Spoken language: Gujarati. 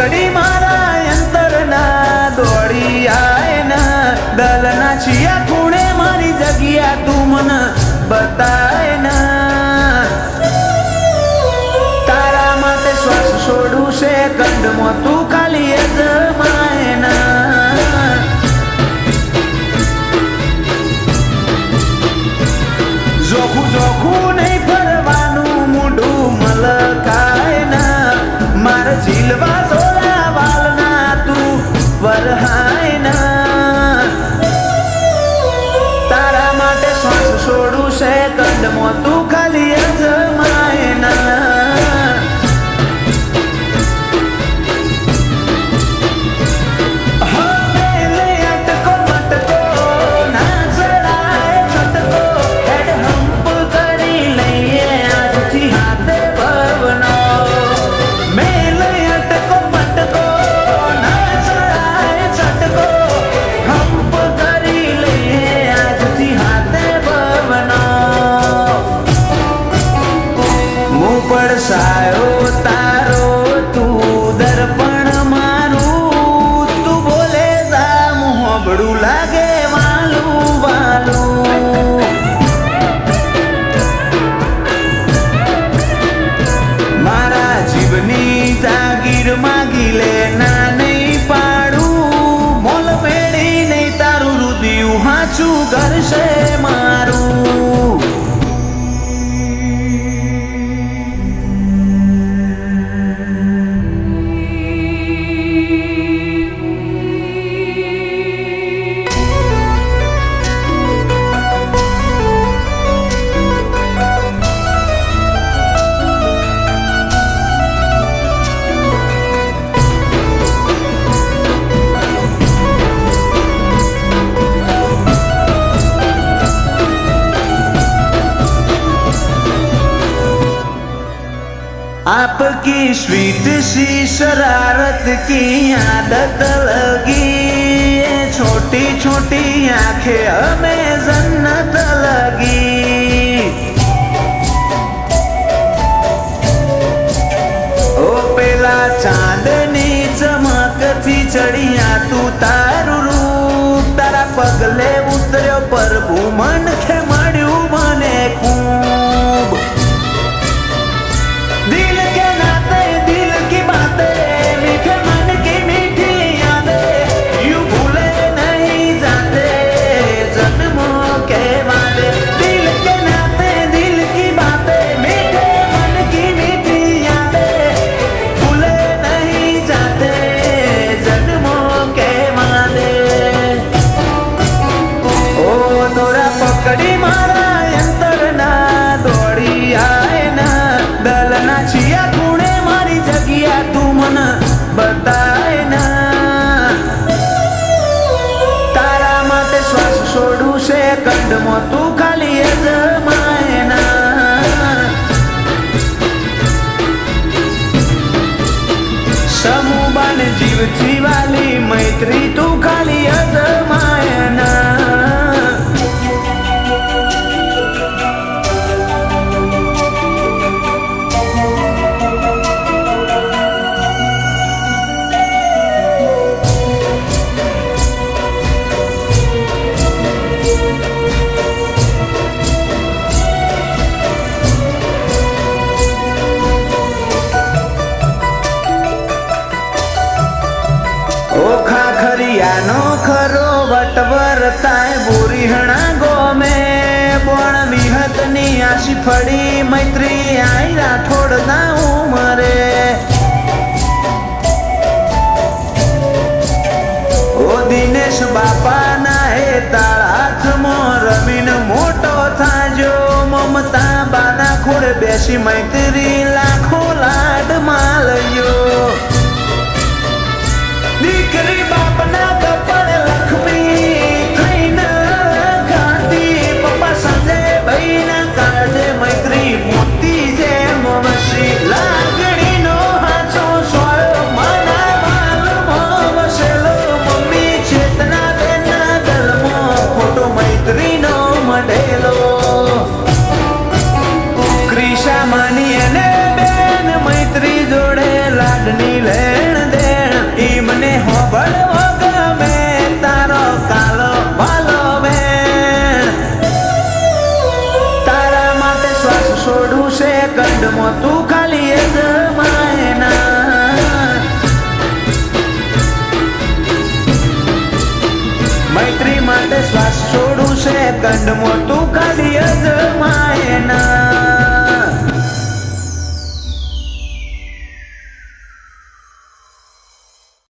પકડી મારા અંતરના દોડી આય ના દલના છિયા ખૂણે મારી જગ્યા તું મને બતાય ના તારા માટે શ્વાસ છોડું છે કંડમાં તું ખાલી અજમાય ના જોખું જોખું નહીં ફરવાનું મૂઢું મલકાય ના મારા ઝીલવા સોલા વાલના તું વરહાય ના તારા માટે શ્વાસ છોડું છે કંડમાં તું ખાલી અજમાય ના પડસાયો તારો તું દર્પણ મારું તું બોલે જા મોહબડું લાગે વાલું વાલું મારા જીવની જાગીર માગી લે ના નહીં પાડું મોલ મેળી નહીં તારું રુદિયું હાચું કરશે મારું आपकी स्वीट सी शरारत की आदत लगी छोटी छोटी आंखें हमें जन्नत लगी ओ पेला चांदनी चमक थी चढ़िया તું તારું રૂપ તારા પગલે ઉતર્યો પ્રભુ મન કે મળ્યું મને ખૂબ दिल के नाते दिल की बातें मीठे मन की मीठी यादें यूं भूले नहीं जाते जन्मों के वादे दिल के नाते दिल की बातें मीठे मन की मीठी यादें भूले नहीं जाते जन्मों के वादे ओ तोरा पकड़ी मारा अंतરના દોડી આય ના દલના છિયા ખૂણે મારી જગ્યા તું મને બતાય ના તારા માટે શ્વાસ છોડું છે કંડમાં તું ખાલી અજમાય ના સમૂહબાન જીવથી વાલી મૈત્રી તું ખાલી અજમાય ના ખરિયાનો ખરો વટવરતાય બોરીહણા ગોમે બોણ વિહતની આશી ફળી મૈત્રી આઈ રાઠોડના ઉમરે ઓ દિનેશ બાપાના હે તારા હાથમાં રમીને મોટો થાજો મમતા બાના ખોડે બેસી મૈત્રી લાખો લાડ માલયો દીકરી બાપના કપડ લક્ષ્મી થઈને ગાંધી પપ્પા સંજય ભાઈના કાળજે મૈત્રી મોતી છે મવસી લાગણીનો હાચો સોયો માના વાલમાં વસેલો મમ્મી ચેતના બેના દલમાં ખોટો મૈત્રીનો મઢેલો ક્રિશા માની અને બેન મૈત્રી જોડે લાડની લેણ દે માટે શ્વાસ છોડું સેકન્ડ મોટું ખાલી અજમાય ના